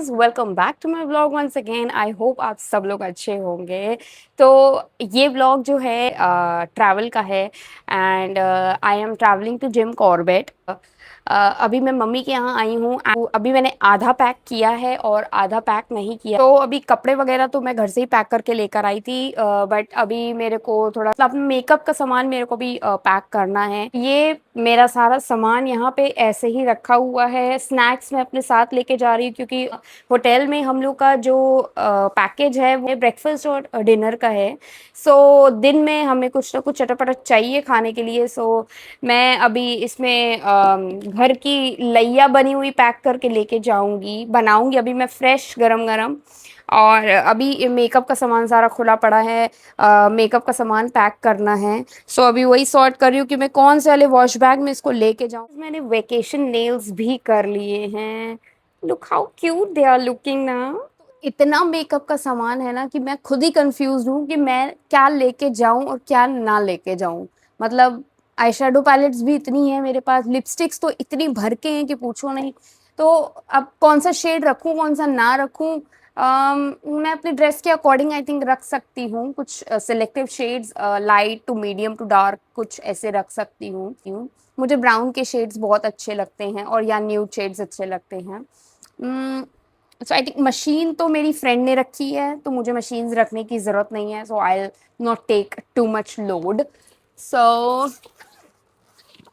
Guys, welcome back to my vlog once again. I hope आप सब लोग अच्छे होंगे। तो ये व्लॉग जो है ट्रैवल का है and I am travelling to Jim Corbett. अभी मैं मम्मी के यहाँ आई हूँ। अभी मैंने आधा पैक किया है और आधा पैक नहीं किया। तो अभी कपड़े वगैरह तो मैं घर से ही पैक करके लेकर आई थी, बट अभी मेरे को थोड़ा अपना मेकअप का सामान मेरे को भी पैक करना है। ये मेरा सारा सामान यहाँ पे ऐसे ही रखा हुआ है। स्नैक्स मैं अपने साथ लेके जा रही हूँ क्योंकि होटल में हम लोग का जो पैकेज है वो ब्रेकफास्ट और डिनर का है। सो दिन में हमें कुछ ना कुछ चटपटा चाहिए खाने के लिए। सो मैं अभी इसमें घर की लैया बनी हुई पैक करके लेके जाऊंगी, बनाऊंगी अभी मैं फ्रेश गरम गरम। और अभी मेकअप का सामान सारा खुला पड़ा है, मेकअप का सामान पैक करना है। सो अभी वही सॉर्ट कर रही हूँ कि मैं कौन से वाले वॉश बैग में इसको लेके जाऊँ। मैंने वेकेशन नेल्स भी कर लिए हैं। Look how cute they are looking ना। इतना मेकअप का सामान है ना कि मैं खुद ही कंफ्यूज हूँ कि मैं क्या लेके जाऊं और क्या ना लेके जाऊं। मतलब आई शेडो पैलेट्स भी इतनी है मेरे पास, लिपस्टिक्स तो इतनी भर के हैं कि पूछो नहीं। तो अब कौन सा शेड रखूं कौन सा ना रखूं। मैं अपने ड्रेस के अकॉर्डिंग आई थिंक रख सकती हूँ कुछ selective shades, light to medium to dark कुछ ऐसे रख सकती हूँ। मुझे ब्राउन के शेड्स बहुत अच्छे लगते हैं और या न्यूड शेड्स अच्छे लगते हैं। सो आई थिंक मशीन तो मेरी फ्रेंड ने रखी है तो मुझे मशीन्स रखने की ज़रूरत नहीं है। So I not take too much load. सो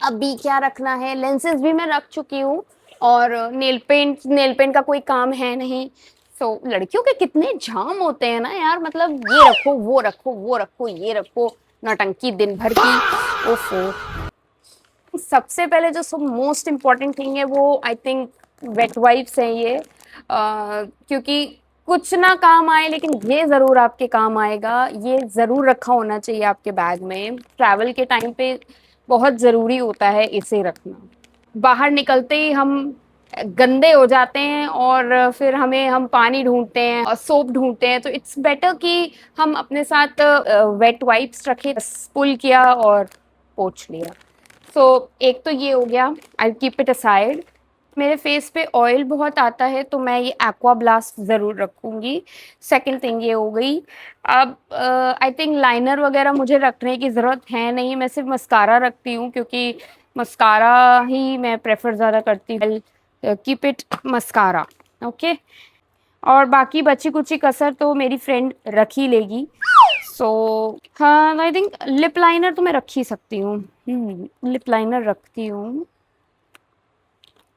अभी क्या रखना है, लेंसेज भी मैं रख चुकी हूँ और नेल पेंट का कोई काम है नहीं। सो लड़कियों के कितने झाम होते हैं ना यार, मतलब ये रखो वो रखो वो रखो ये रखो, नौटंकी दिन भर की। ओफो। सबसे पहले जो सब मोस्ट इम्पॉर्टेंट थिंग है वो आई थिंक वेट वाइप्स हैं ये। क्योंकि कुछ ना काम आए लेकिन ये ज़रूर आपके काम आएगा। ये ज़रूर रखा होना चाहिए आपके बैग में, ट्रैवल के टाइम पे बहुत ज़रूरी होता है इसे रखना। बाहर निकलते ही हम गंदे हो जाते हैं और फिर हम पानी ढूंढते हैं और सोप ढूंढते हैं। तो इट्स बेटर कि हम अपने साथ वेट वाइप्स रखें। पुल किया और पोंछ लिया। सो एक तो ये हो गया, आई कीप इट असाइड। मेरे फेस पे ऑयल बहुत आता है तो मैं ये एक्वा ब्लास्ट ज़रूर रखूँगी। सेकंड थिंग ये हो गई। अब आई थिंक लाइनर वगैरह मुझे रखने की ज़रूरत है नहीं, मैं सिर्फ मस्कारा रखती हूँ क्योंकि मस्कारा ही मैं प्रेफर ज़्यादा करती हूँ। Keep it mascara, okay. और बाकी बची कुची कसर तो मेरी फ्रेंड रख ही लेगी। सो हाँ, आई थिंक लिप लाइनर तो मैं रख ही सकती हूँ। लिप लाइनर रखती हूँ,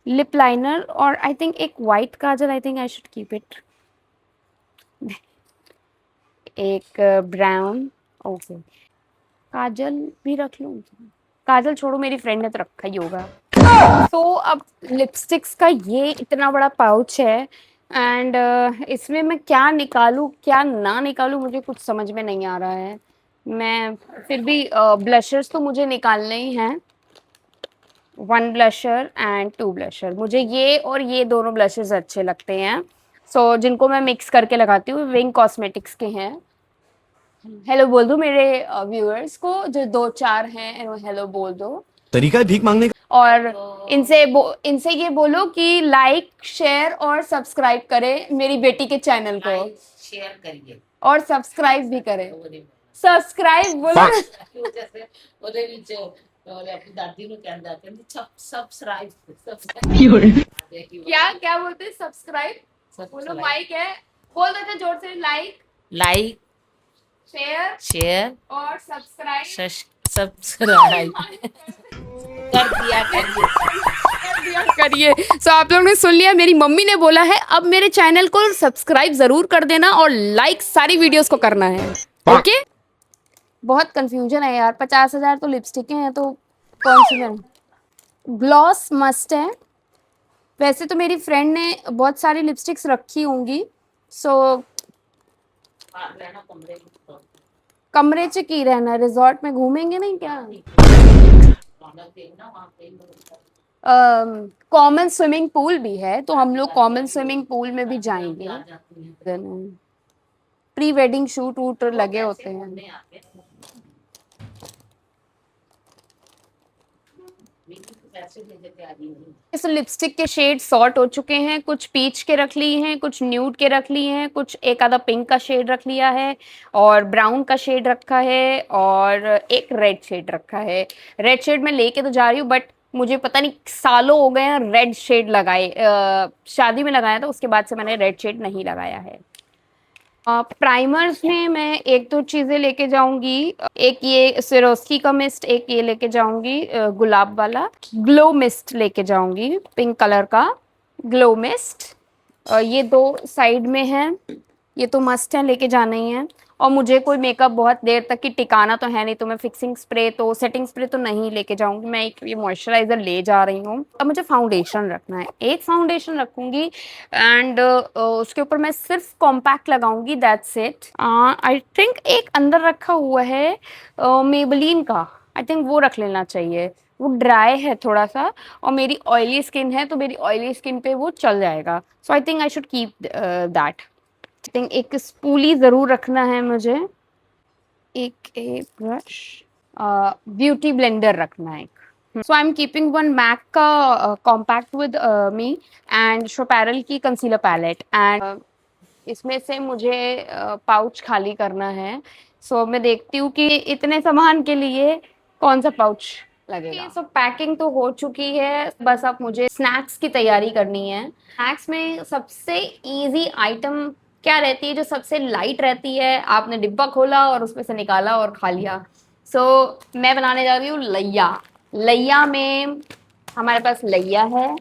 लिप लाइनर। और आई थिंक एक white Kajal, I think I should keep it. एक ब्राउन, ओके। काजल भी रख लूँ? काजल छोड़ो, मेरी फ्रेंड ने तो रखा ही होगा। तो अब लिपस्टिक्स का ये इतना बड़ा पाउच है एंड इसमें मैं क्या निकालूं क्या ना निकालूं मुझे कुछ समझ में नहीं आ रहा है। मैं फिर भी ब्लशर्स तो मुझे निकालने ही हैं। One blusher and two blusher, मुझे ये और ये दोनों ब्लशर्स अच्छे लगते हैं। सो जिनको मैं मिक्स करके लगाती हूँ, विंग कॉस्मेटिक्स के हैं। हेलो बोल दो मेरे व्यूअर्स को, जो दो चार हैं हेलो बोल दो। तरीका है भीख मांगने का। और इनसे ये बोलो कि लाइक शेयर और सब्सक्राइब करें मेरी बेटी के चैनल को। शेयर करिए और सब्सक्राइब भी करें। ਉਹਦੇ सब्सक्राइब बोलो ना। ਜੈਸੇ ਉਹਦੇ ਵਿੱਚ ਉਹਨੇ ਆਪਣੀ ਦਾਦੀ ਨੂੰ ਕਹਿੰਦੀ ਸਬਸਕ੍ਰਾਈਬ क्या क्या बोलते हैं? सब्सक्राइब बोलो, माइक है। बोल देते जोर से, लाइक लाइक शेयर शेयर और सब्सक्राइब सब्सक्राइब कर दिया करिए। करिए। सो आप लोगों ने सुन लिया, मेरी मम्मी ने बोला है अब मेरे चैनल को सब्सक्राइब जरूर कर देना और लाइक सारी वीडियोस को करना है, ओके। बहुत कंफ्यूजन है यार, 50,000 तो लिपस्टिकें हैं तो कौन सी मैं। ग्लॉस मस्ट है। वैसे तो मेरी फ्रेंड ने बहुत सारी लिपस्टिक्स रखी होंगी। सो रहना कमरे में कमरे च की रहना, रिजॉर्ट में घूमेंगे नहीं क्या? देखना वहाँ पे कॉमन स्विमिंग पूल भी है तो हम लोग कॉमन स्विमिंग पूल में भी जाएंगे। प्री वेडिंग शूट वूट लगे होते हैं। पैसे दे देते आ रही है। इस लिपस्टिक के शेड सॉर्ट हो चुके हैं, कुछ पीच के रख लिए हैं, कुछ न्यूड के रख लिए हैं, कुछ एक आधा पिंक का शेड रख लिया है और ब्राउन का शेड रखा है और एक रेड शेड रखा है। रेड शेड मैं लेके तो जा रही हूँ बट मुझे पता नहीं सालों हो गए हैं रेड शेड लगाए, शादी में लगाया था उसके बाद से मैंने रेड शेड नहीं लगाया है। प्राइमर्स में मैं एक दो चीज़ें लेके जाऊंगी। एक ये सिरोस्की का मिस्ट, एक ये लेके जाऊंगी गुलाब वाला ग्लो मिस्ट लेके जाऊंगी, पिंक कलर का ग्लो मिस्ट। ये दो साइड में है, ये तो मस्ट है, लेके जाना ही है। और मुझे कोई मेकअप बहुत देर तक की टिकाना तो है नहीं, तो मैं फिक्सिंग स्प्रे तो सेटिंग स्प्रे तो नहीं लेके जाऊंगी, मैं एक ये मॉइस्चराइजर ले जा रही हूँ। अब मुझे फाउंडेशन रखना है, एक फाउंडेशन रखूंगी एंड उसके ऊपर मैं सिर्फ कॉम्पैक्ट लगाऊंगी, दैट्स इट। आई थिंक एक अंदर रखा हुआ है मेबलिन का, आई थिंक वो रख लेना चाहिए, वो ड्राई है थोड़ा सा और मेरी ऑयली स्किन है तो मेरी ऑयली स्किन पे वो चल जाएगा, so I think I should keep that. I think एक स्पूली ज़रूर रखना है मुझे, एक ब्रश, ब्यूटी ब्लेंडर रखना है एक। So I am keeping one MAC का कॉम्पैक्ट विद मी एंड शोपैरल की कंसीलर पैलेट एंड इसमें से मुझे पाउच खाली करना है। सो मैं देखती हूँ कि इतने सामान के लिए कौन सा पाउच लगेगा। सब पैकिंग तो हो चुकी है, बस अब मुझे स्नैक्स की तैयारी करनी है। स्नैक्स में सबसे इजी आइटम क्या रहती है, जो सबसे लाइट रहती है, आपने डिब्बा खोला और उसमें से निकाला और खा लिया। सो मैं बनाने जा रही हूँ लैया। लैया में हमारे पास लैया है,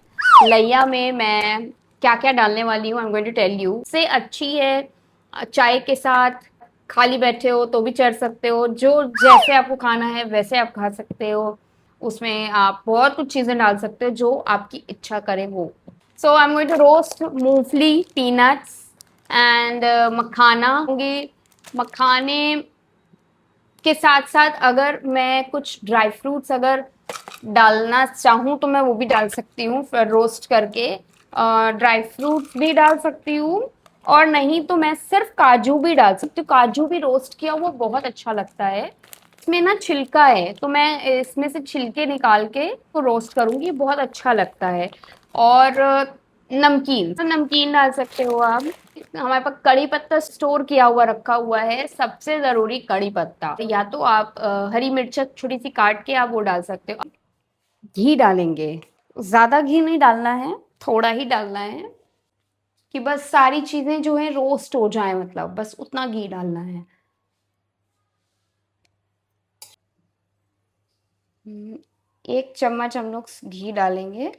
लैया में मैं क्या क्या डालने वाली हूँ I am going to tell you. से अच्छी है चाय के साथ, खाली बैठे हो तो भी चढ़ सकते हो, जो जैसे आपको खाना है वैसे आप खा सकते हो। उसमें आप बहुत कुछ चीज़ें डाल सकते हो जो आपकी इच्छा करे वो। So I am going to roast मूंगफली, पीनट्स एंड मखाना होंगे। मखाने के साथ साथ अगर मैं कुछ ड्राई फ्रूट्स अगर डालना चाहूँ तो मैं वो भी डाल सकती हूँ रोस्ट करके, ड्राई फ्रूट्स भी डाल सकती हूँ और नहीं तो मैं सिर्फ काजू भी डाल सकती हूँ। काजू भी रोस्ट किया वो बहुत अच्छा लगता है। इसमें ना छिलका है तो मैं इसमें से छिलके निकाल के तो रोस्ट करूँगी, बहुत अच्छा लगता है। और नमकीन तो नमकीन डाल सकते हो आप। हमारे पास कड़ी पत्ता स्टोर किया हुआ रखा हुआ है, सबसे ज़रूरी कड़ी पत्ता, या तो आप हरी मिर्च छोटी सी काट के आप वो डाल सकते हो। घी डालेंगे, ज़्यादा घी नहीं डालना है, थोड़ा ही डालना है कि बस सारी चीज़ें जो हैं रोस्ट हो जाएं, मतलब बस उतना घी डालना है। एक चम्मच हम लोग घी डालेंगे।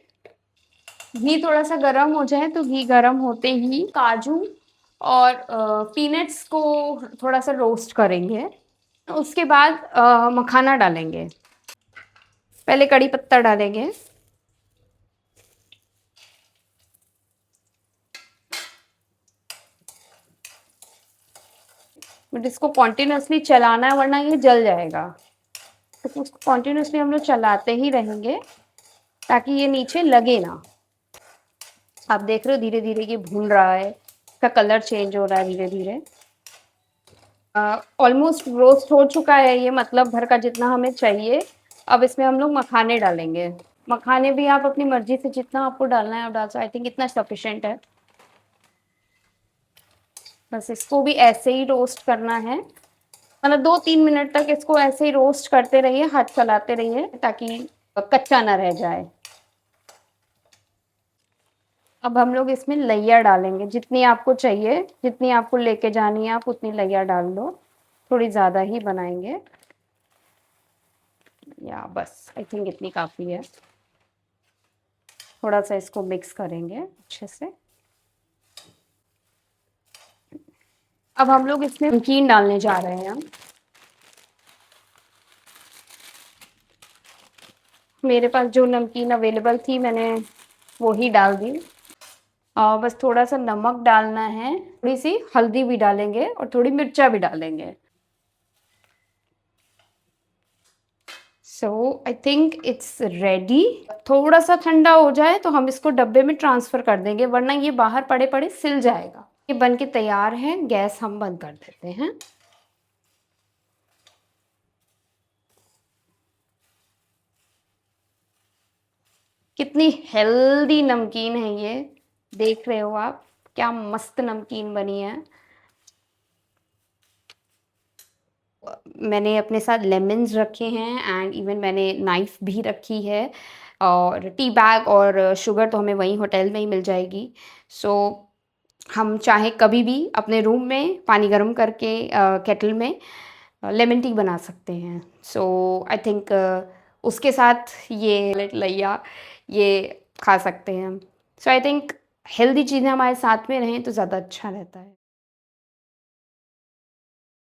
घी थोड़ा सा गर्म हो जाए तो घी गर्म होते ही काजू और पीनट्स को थोड़ा सा रोस्ट करेंगे, उसके बाद मखाना डालेंगे। पहले कड़ी पत्ता डालेंगे, बट इसको कॉन्टिन्यूसली चलाना है वरना ये जल जाएगा, तो उसको कॉन्टिन्यूसली हम लोग चलाते ही रहेंगे ताकि ये नीचे लगे ना। आप देख रहे हो धीरे धीरे ये भून रहा है, इसका कलर चेंज हो रहा है धीरे धीरे। ऑलमोस्ट रोस्ट हो चुका है ये, मतलब भर का जितना हमें चाहिए। अब इसमें हम लोग मखाने डालेंगे। मखाने भी आप अपनी मर्जी से जितना आपको डालना है आप डाल सकते, आई थिंक इतना सफिशिएंट है। बस इसको भी ऐसे ही रोस्ट करना है, मतलब 2-3 मिनट तक इसको ऐसे ही रोस्ट करते रहिए, हाथ चलाते रहिए ताकि कच्चा ना रह जाए। अब हम लोग इसमें लैया डालेंगे, जितनी आपको चाहिए, जितनी आपको लेके जानी है आप उतनी लैया डाल दो। थोड़ी ज़्यादा ही बनाएंगे, या बस आई थिंक इतनी काफ़ी है। थोड़ा सा इसको मिक्स करेंगे अच्छे से। अब हम लोग इसमें नमकीन डालने जा रहे हैं। मेरे पास जो नमकीन अवेलेबल थी मैंने वो ही डाल दी। बस थोड़ा सा नमक डालना है, थोड़ी सी हल्दी भी डालेंगे और थोड़ी मिर्चा भी डालेंगे। सो आई थिंक इट्स रेडी। थोड़ा सा ठंडा हो जाए तो हम इसको डब्बे में ट्रांसफ़र कर देंगे वरना ये बाहर पड़े पड़े सिल जाएगा। ये बन के तैयार है, गैस हम बंद कर देते हैं। कितनी हेल्दी नमकीन है ये, देख रहे हो आप, क्या मस्त नमकीन बनी है। मैंने अपने साथ लेमन्स रखे हैं एंड इवन मैंने नाइफ़ भी रखी है, और टी बैग और शुगर तो हमें वहीं होटल में ही मिल जाएगी। सो हम चाहे कभी भी अपने रूम में पानी गर्म करके केटल में लेमन टी बना सकते हैं। सो आई थिंक उसके साथ ये लैया ये खा सकते हैं हम। सो आई थिंक हेल्दी चीज़ें हमारे साथ में रहें तो ज़्यादा अच्छा रहता है।